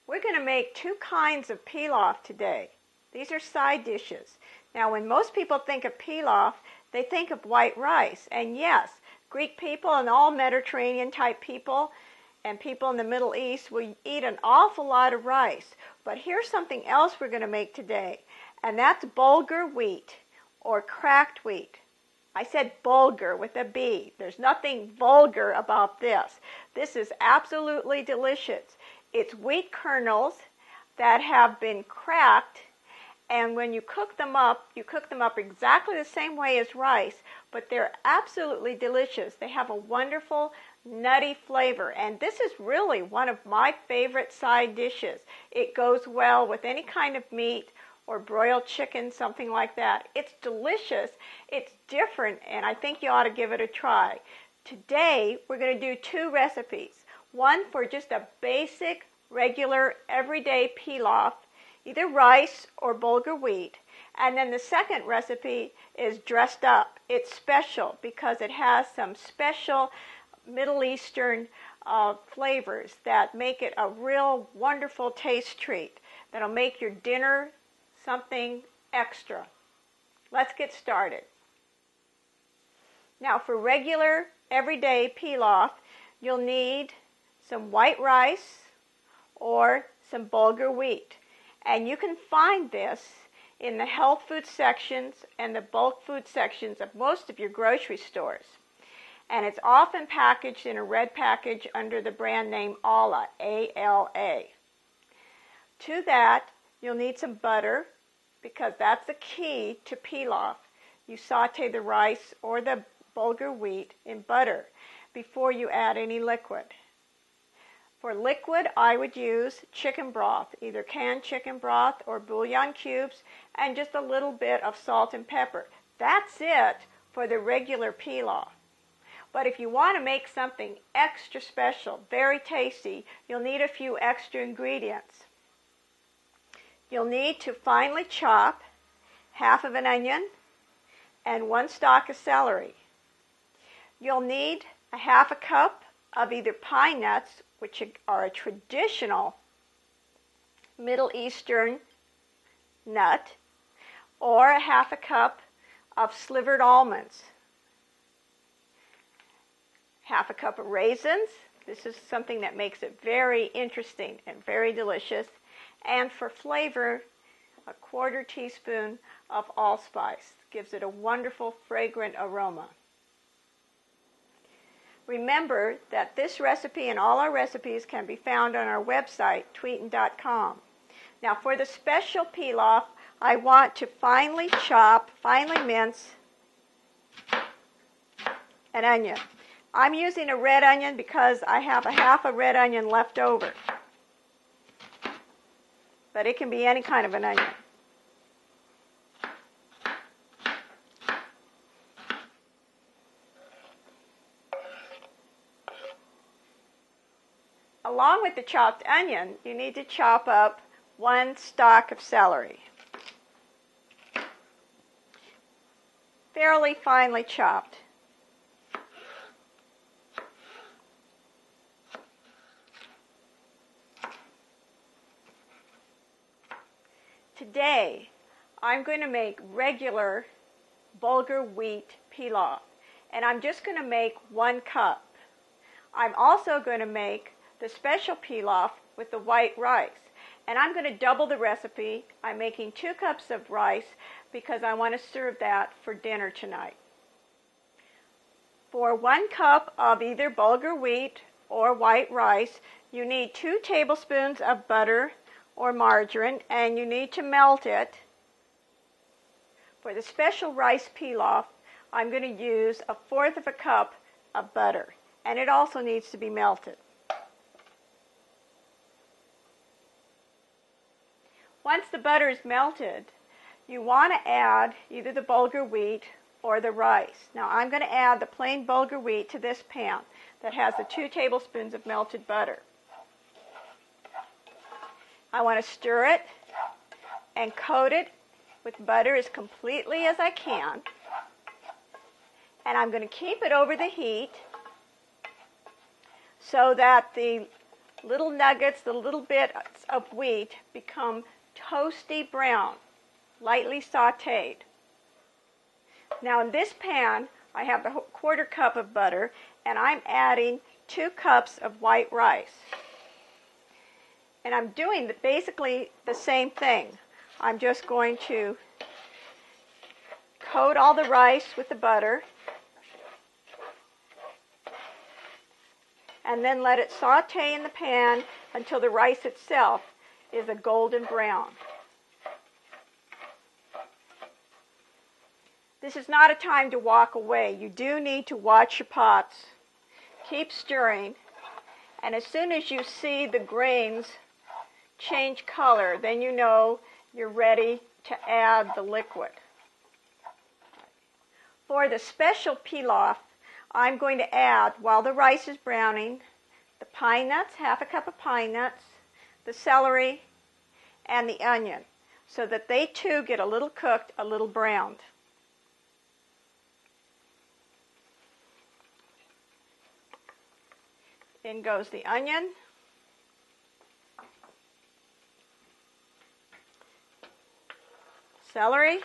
We're going to make two kinds of pilaf today. These are side dishes. Now, when most people think of pilaf, they think of white rice. And yes, Greek people and all Mediterranean type people and people in the Middle East will eat an awful lot of rice. But here's something else we're going to make today, and that's Bulgur wheat or cracked wheat. I said Bulgur with a B. There's nothing vulgar about this. This is absolutely delicious. It's wheat kernels that have been cracked, and when you cook them up exactly the same way as rice, but they're absolutely delicious. They have a wonderful nutty flavor, and this is really one of my favorite side dishes. It goes well with any kind of meat or broiled chicken, something like that. It's delicious, it's different, and I think you ought to give it a try. Today, we're going to do two recipes. One for just a basic, regular, everyday pilaf, either rice or Bulgur wheat. And then the second recipe is dressed up. It's special because it has some special Middle Eastern flavors that make it a real wonderful taste treat that'll make your dinner something extra. Let's get started. Now, for regular, everyday pilaf, you'll need some white rice or some Bulgur wheat. And you can find this in the health food sections and the bulk food sections of most of your grocery stores. And it's often packaged in a red package under the brand name Ala, A-L-A. To that, you'll need some butter, because that's the key to pilaf. You saute the rice or the Bulgur wheat in butter before you add any liquid. For liquid, I would use chicken broth, either canned chicken broth or bouillon cubes, and just a little bit of salt and pepper. That's it for the regular pilaf. But if you want to make something extra special, very tasty, you'll need a few extra ingredients. You'll need to finely chop half of an onion and 1 stalk of celery. You'll need a half a cup of either pine nuts, which are a traditional Middle Eastern nut, or a half a cup of slivered almonds. Half a cup of raisins. This is something that makes it very interesting and very delicious. And for flavor, a 1/4 teaspoon of allspice. Gives it a wonderful, fragrant aroma. Remember that this recipe and all our recipes can be found on our website, Tweeton.com. Now, for the special pilaf, I want to finely mince an onion. I'm using a red onion because I have a half a red onion left over. But it can be any kind of an onion. Along with the chopped onion, you need to chop up 1 stalk of celery. Fairly finely chopped. Today, I'm going to make regular Bulgur wheat pilaf, and I'm just going to make 1 cup. I'm also going to make the special pilaf with the white rice, and I'm going to double the recipe. I'm making 2 cups of rice because I want to serve that for dinner tonight. For 1 cup of either Bulgur wheat or white rice, you need 2 tablespoons of butter or margarine, and you need to melt it. For the special rice pilaf, I'm going to use a 1/4 of a cup of butter, and it also needs to be melted. Once the butter is melted, you want to add either the Bulgur wheat or the rice. Now, I'm going to add the plain Bulgur wheat to this pan that has the 2 tablespoons of melted butter. I want to stir it and coat it with butter as completely as I can. And I'm going to keep it over the heat so that the little nuggets, the little bits of wheat become toasty brown, lightly sauteed. Now in this pan, I have a 1/4 cup of butter, and I'm adding 2 cups of white rice. And I'm doing basically the same thing. I'm just going to coat all the rice with the butter, and then let it saute in the pan until the rice itself is a golden brown. This is not a time to walk away. You do need to watch your pots. Keep stirring, and as soon as you see the grains change color, then you know you're ready to add the liquid. For the special pilaf, I'm going to add, while the rice is browning, the pine nuts, 1/2 cup of pine nuts, the celery, and the onion, so that they too get a little cooked, a little browned. In goes the onion, celery,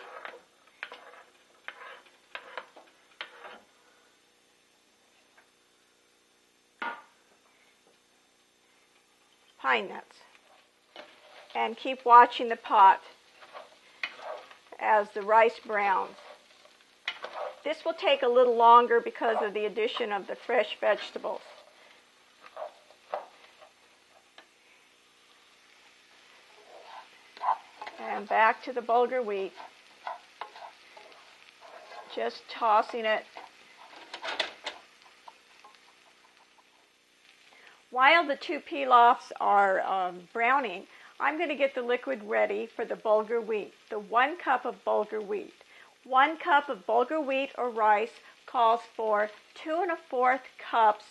pine nuts, and keep watching the pot as the rice browns. This will take a little longer because of the addition of the fresh vegetables. And back to the bulgur wheat. Just tossing it. While the 2 pilafs are browning, I'm going to get the liquid ready for the bulgur wheat, the 1 cup of bulgur wheat. 1 cup of bulgur wheat or rice calls for 2 1/4 cups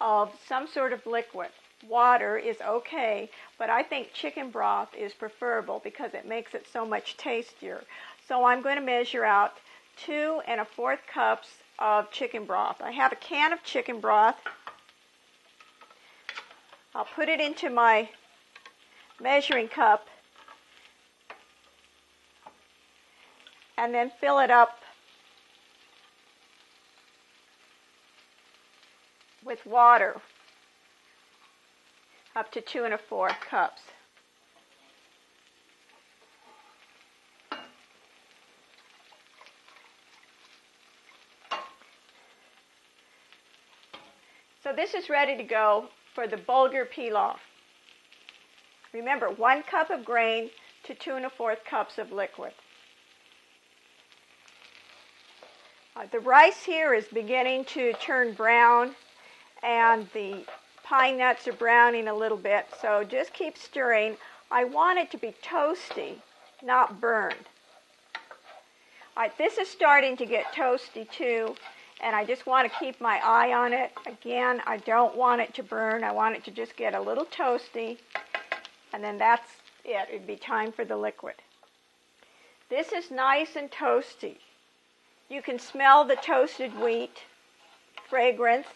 of some sort of liquid. Water is okay, but I think chicken broth is preferable because it makes it so much tastier. So I'm going to measure out 2 1/4 cups of chicken broth. I have a can of chicken broth. I'll put it into my measuring cup and then fill it up with water, up to 2 1/4 cups. So this is ready to go for the bulgur pilaf. Remember, 1 cup of grain to 2 1/4 cups of liquid. The rice here is beginning to turn brown, and the pine nuts are browning a little bit, so just keep stirring. I want it to be toasty, not burned. All right, this is starting to get toasty too, and I just want to keep my eye on it. Again, I don't want it to burn. I want it to just get a little toasty, and then that's it. It'd be time for the liquid. This is nice and toasty. You can smell the toasted wheat fragrance,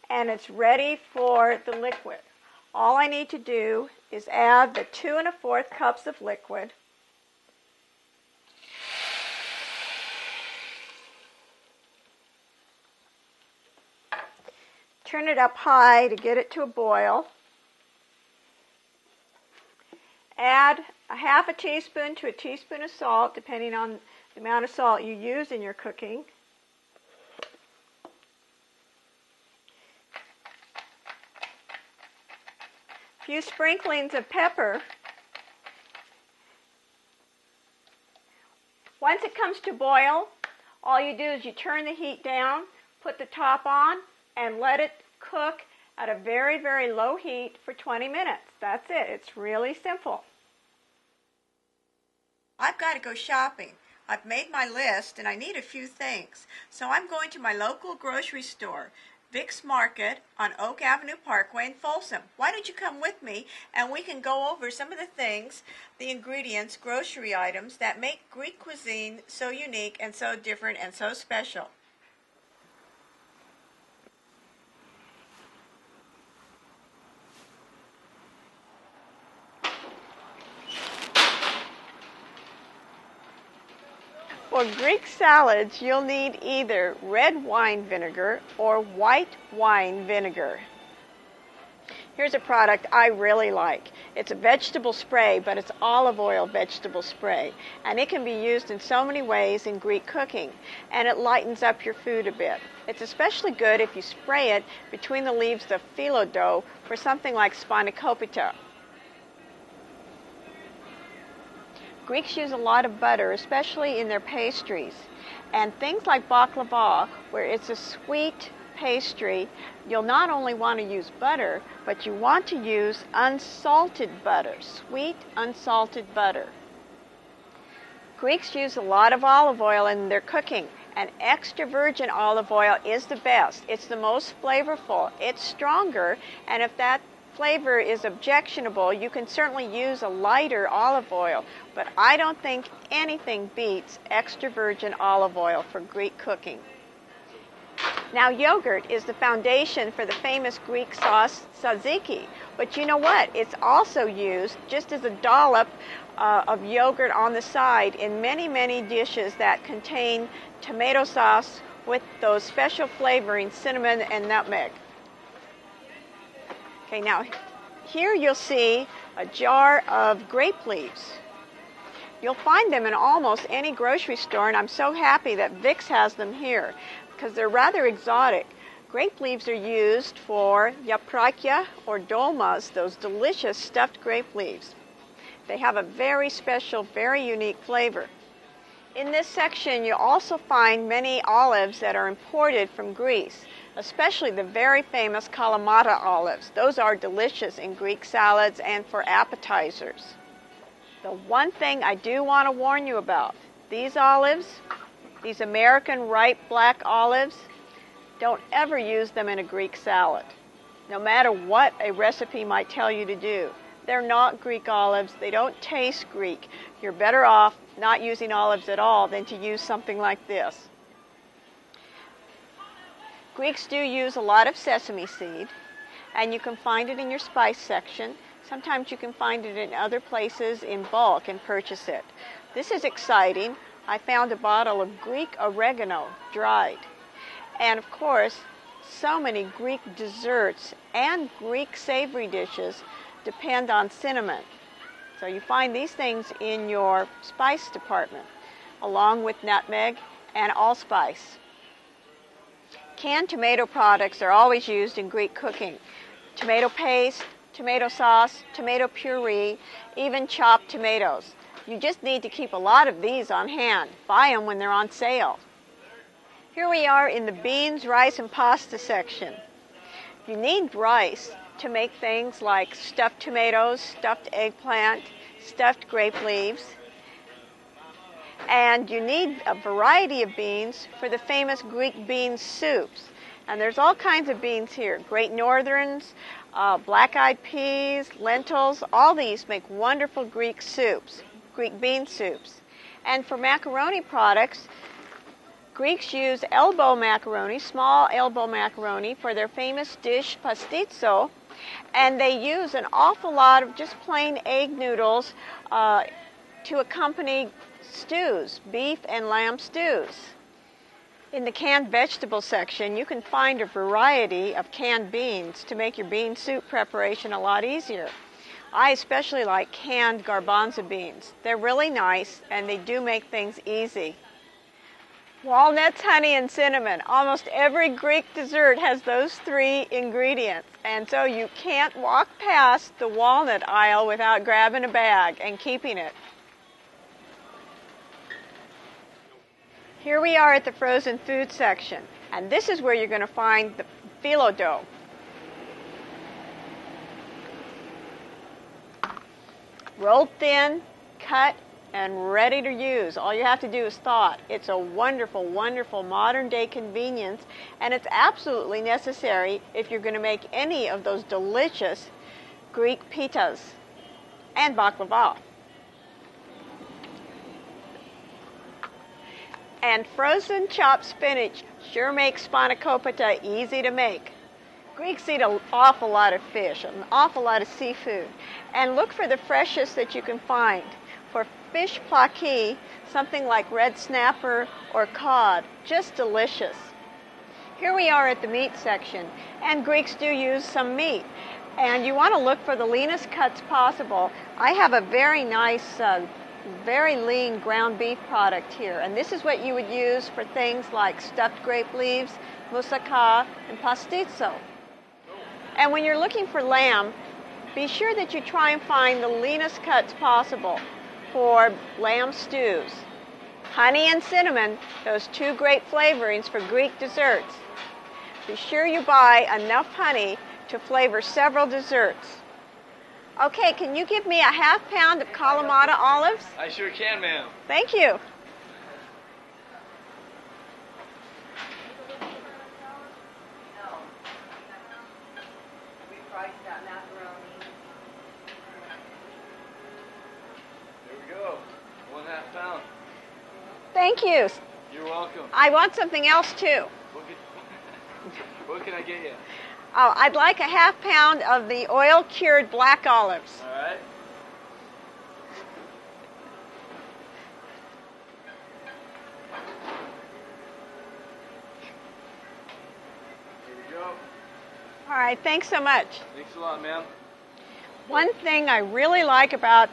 and it's ready for the liquid. All I need to do is add the 2 1/4 cups of liquid. Turn it up high to get it to a boil. Add a 1/2 teaspoon to a teaspoon of salt, depending on the amount of salt you use in your cooking. A few sprinklings of pepper. Once it comes to boil, all you do is you turn the heat down, put the top on, and let it cook at a very, very low heat for 20 minutes. That's it. It's really simple. I've got to go shopping. I've made my list, and I need a few things. So I'm going to my local grocery store, Vic's Market on Oak Avenue Parkway in Folsom. Why don't you come with me, and we can go over some of the things, the ingredients, grocery items that make Greek cuisine so unique and so different and so special. for Greek salads, you'll need either red wine vinegar or white wine vinegar. Here's a product I really like. It's a vegetable spray, but it's olive oil vegetable spray. And it can be used in so many ways in Greek cooking. And it lightens up your food a bit. It's especially good if you spray it between the leaves of phyllo dough for something like spanakopita. Greeks use a lot of butter, especially in their pastries. And things like baklava, where it's a sweet pastry, you'll not only want to use butter, but you want to use unsalted butter, sweet unsalted butter. Greeks use a lot of olive oil in their cooking, and extra virgin olive oil is the best. It's the most flavorful, it's stronger, and if that flavor is objectionable, you can certainly use a lighter olive oil, but I don't think anything beats extra virgin olive oil for Greek cooking. Now, yogurt is the foundation for the famous Greek sauce tzatziki, but you know what? It's also used just as a dollop of yogurt on the side in many, many dishes that contain tomato sauce with those special flavorings, cinnamon and nutmeg. Okay, now here you'll see a jar of grape leaves. You'll find them in almost any grocery store, and I'm so happy that Vicks has them here because they're rather exotic. Grape leaves are used for yaprakia or dolmas, those delicious stuffed grape leaves. They have a very special, very unique flavor. In this section, you'll also find many olives that are imported from Greece, especially the very famous Kalamata olives. Those are delicious in Greek salads and for appetizers. The one thing I do want to warn you about, these olives, these American ripe black olives, don't ever use them in a Greek salad, no matter what a recipe might tell you to do. They're not Greek olives. They don't taste Greek. You're better off not using olives at all than to use something like this. Greeks do use a lot of sesame seed, and you can find it in your spice section. Sometimes you can find it in other places in bulk and purchase it. This is exciting. I found a bottle of Greek oregano, dried. And of course, so many Greek desserts and Greek savory dishes depend on cinnamon. So you find these things in your spice department, along with nutmeg and allspice. Canned tomato products are always used in Greek cooking. Tomato paste, tomato sauce, tomato puree, even chopped tomatoes. You just need to keep a lot of these on hand. Buy them when they're on sale. Here we are in the beans, rice, and pasta section. You need rice to make things like stuffed tomatoes, stuffed eggplant, stuffed grape leaves. And you need a variety of beans for the famous Greek bean soups. And there's all kinds of beans here. Great Northerns, black-eyed peas, lentils, all these make wonderful Greek soups, Greek bean soups. And for macaroni products, Greeks use elbow macaroni, small elbow macaroni, for their famous dish pastizo, and they use an awful lot of just plain egg noodles to accompany stews, beef and lamb stews. In the canned vegetable section, you can find a variety of canned beans to make your bean soup preparation a lot easier. I especially like canned garbanzo beans. They're really nice, and they do make things easy. Walnuts, honey, and cinnamon. Almost every Greek dessert has those three ingredients, and so you can't walk past the walnut aisle without grabbing a bag and keeping it. Here we are at the frozen food section, and this is where you're going to find the phyllo dough. Rolled thin, cut, and ready to use. All you have to do is thaw it. It's a wonderful, wonderful modern day convenience, and it's absolutely necessary if you're going to make any of those delicious Greek pitas and baklava. And frozen chopped spinach sure makes spanakopita easy to make. Greeks eat an awful lot of fish, an awful lot of seafood, and look for the freshest that you can find. For fish plaqué, something like red snapper or cod. Just delicious. Here we are at the meat section, and Greeks do use some meat. And you want to look for the leanest cuts possible. I have a very nice, very lean ground beef product here, and this is what you would use for things like stuffed grape leaves, moussaka, and pastizo. And when you're looking for lamb, be sure that you try and find the leanest cuts possible for lamb stews. Honey and cinnamon, those two great flavorings for Greek desserts. Be sure you buy enough honey to flavor several desserts. Okay, can you give me a ½ pound of Kalamata olives? I sure can, ma'am. Thank you. There we go. 1½ pound. Thank you. You're welcome. I want something else too. What can I get you? Oh, I'd like a ½ pound of the oil-cured black olives. All right. Here we go. All right, thanks so much. Thanks a lot, ma'am. One thing I really like about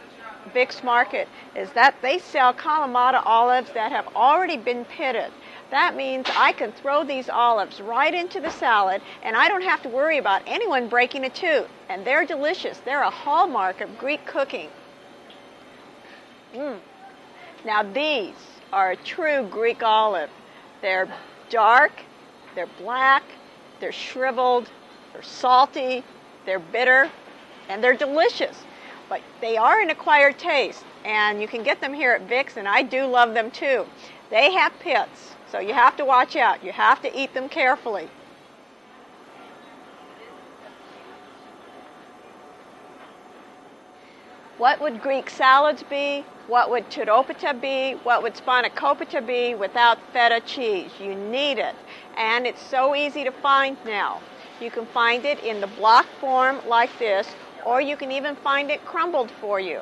Vic's Market is that they sell Kalamata olives that have already been pitted. That means I can throw these olives right into the salad, and I don't have to worry about anyone breaking a tooth. And they're delicious. They're a hallmark of Greek cooking. Now these are a true Greek olive. They're dark, they're black, they're shriveled, they're salty, they're bitter, and they're delicious. But they are an acquired taste, and you can get them here at Vic's, and I do love them too. They have pits. So you have to watch out. You have to eat them carefully. What would Greek salads be? What would turopita be? What would spanakopita be without feta cheese? You need it. And it's so easy to find now. You can find it in the block form like this, or you can even find it crumbled for you.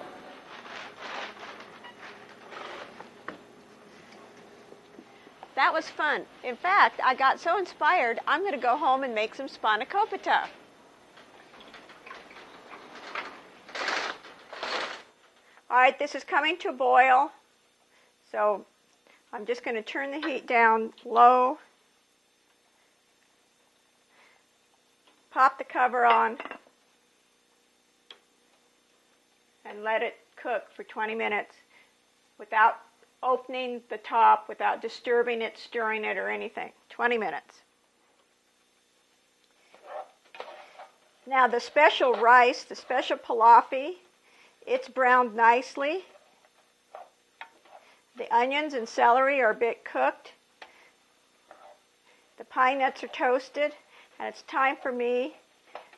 That was fun. In fact, I got so inspired, I'm going to go home and make some spanakopita. All right, this is coming to a boil. So I'm just going to turn the heat down low. Pop the cover on. And let it cook for 20 minutes without opening the top, without disturbing it, stirring it, or anything. 20 minutes. Now the special rice, the special pilaf, it's browned nicely. The onions and celery are a bit cooked. The pine nuts are toasted, and it's time for me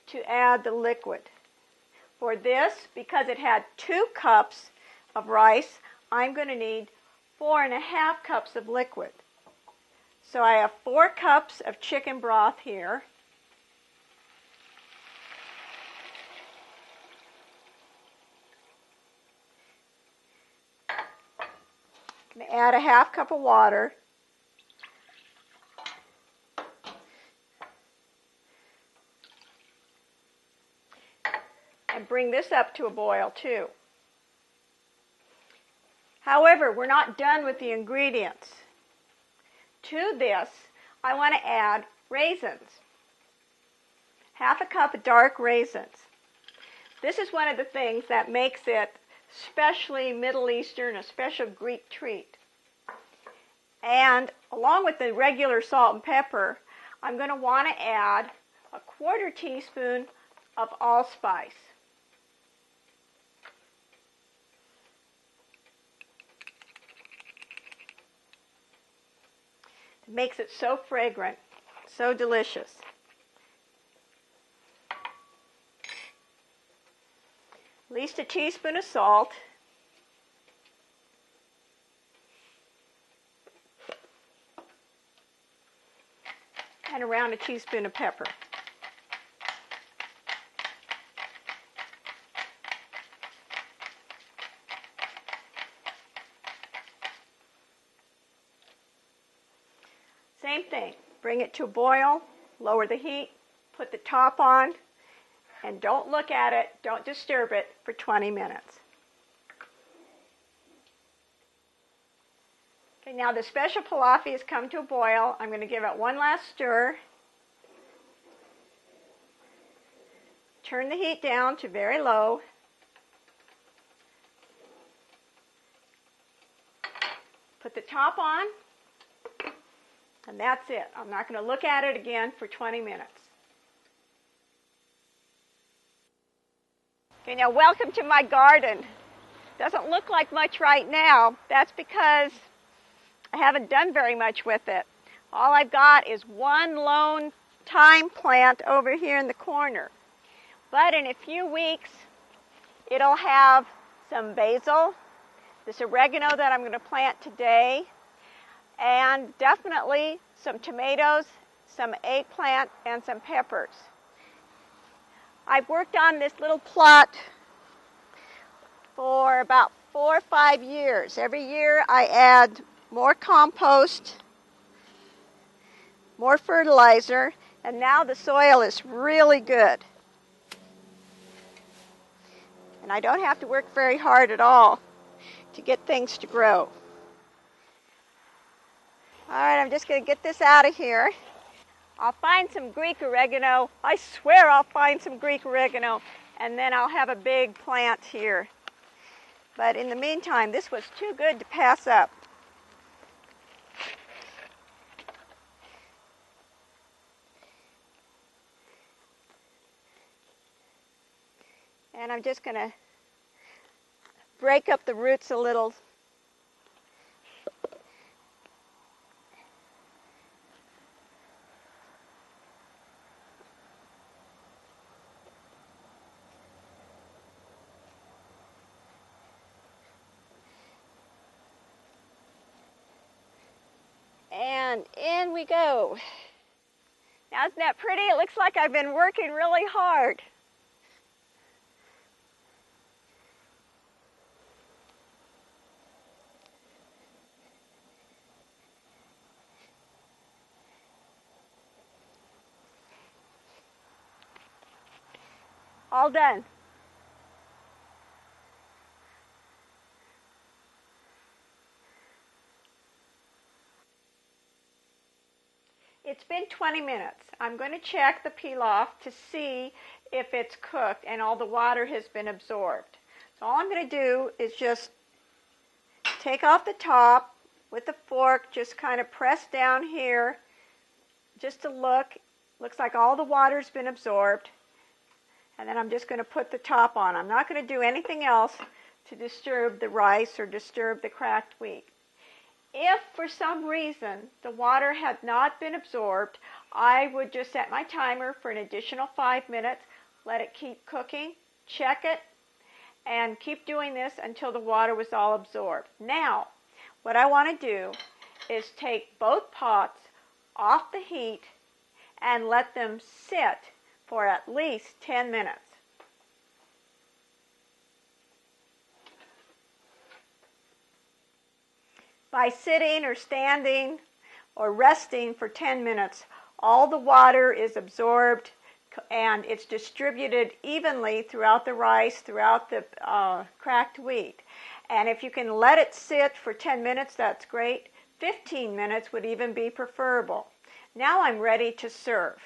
to add the liquid. For this, because it had 2 cups of rice, I'm going to need 4½ cups of liquid. So I have 4 cups of chicken broth here. I'm going to add a ½ cup of water. And bring this up to a boil too. However, we're not done with the ingredients. To this, I want to add raisins. ½ cup of dark raisins. This is one of the things that makes it especially Middle Eastern, a special Greek treat. And along with the regular salt and pepper, I'm going to want to add a 1/4 teaspoon of allspice. It makes it so fragrant, so delicious. At least a teaspoon of salt. And around a teaspoon of pepper. Same thing. Bring it to a boil, lower the heat, put the top on, and don't look at it, don't disturb it for 20 minutes. Okay, now the special pilaf has come to a boil. I'm going to give it one last stir. Turn the heat down to very low. Put the top on, and that's it. I'm not going to look at it again for 20 minutes. Okay, now welcome to my garden. Doesn't look like much right now. That's because I haven't done very much with it. All I've got is one lone thyme plant over here in the corner. But in a few weeks, it'll have some basil, this oregano that I'm going to plant today, and definitely some tomatoes, some eggplant, and some peppers. I've worked on this little plot for about 4 or 5 years. Every year I add more compost, more fertilizer, and now the soil is really good. And I don't have to work very hard at all to get things to grow. All right, I'm just going to get this out of here. I'll find some Greek oregano. I swear I'll find some Greek oregano, and then I'll have a big plant here. But in the meantime, this was too good to pass up. And I'm just going to break up the roots a little. And in we go. Now, isn't that pretty? It looks like I've been working really hard. All done. It's been 20 minutes. I'm going to check the pilaf to see if it's cooked and all the water has been absorbed. So all I'm going to do is just take off the top with the fork, just kind of press down here just to look. Looks like all the water's been absorbed. And then I'm just going to put the top on. I'm not going to do anything else to disturb the rice or disturb the cracked wheat. If for some reason the water had not been absorbed, I would just set my timer for an additional 5 minutes, let it keep cooking, check it, and keep doing this until the water was all absorbed. Now, what I want to do is take both pots off the heat and let them sit for at least 10 minutes. By sitting or standing or resting for 10 minutes, all the water is absorbed and it's distributed evenly throughout the rice, throughout the cracked wheat. And if you can let it sit for 10 minutes, that's great. 15 minutes would even be preferable. Now I'm ready to serve.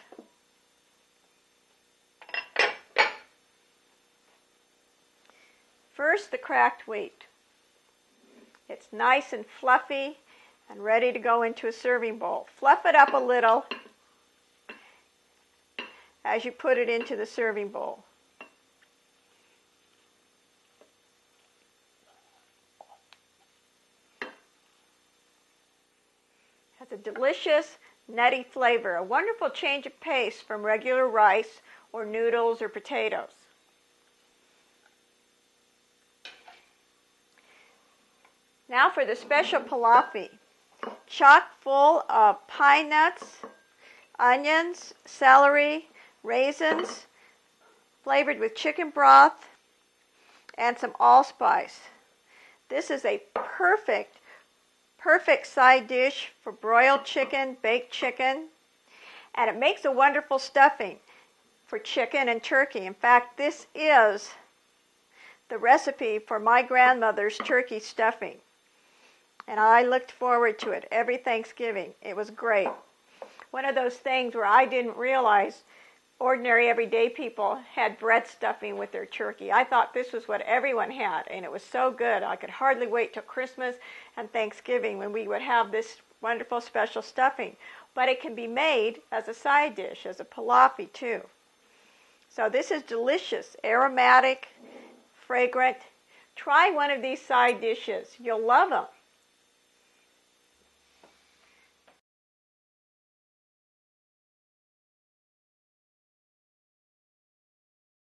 First, the cracked wheat. It's nice and fluffy and ready to go into a serving bowl. Fluff it up a little as you put it into the serving bowl. Has a delicious, nutty flavor, a wonderful change of pace from regular rice or noodles or potatoes. Now for the special pilaf, chock full of pine nuts, onions, celery, raisins, flavored with chicken broth, and some allspice. This is a perfect perfect side dish for broiled chicken, baked chicken, and it makes a wonderful stuffing for chicken and turkey. In fact, this is the recipe for my grandmother's turkey stuffing, and I looked forward to it every Thanksgiving. It was great. One of those things where I didn't realize ordinary everyday people had bread stuffing with their turkey. I thought this was what everyone had, and it was so good. I could hardly wait till Christmas and Thanksgiving when we would have this wonderful special stuffing. But it can be made as a side dish, as a pilaf too. So this is delicious, aromatic, fragrant. Try one of these side dishes. You'll love them.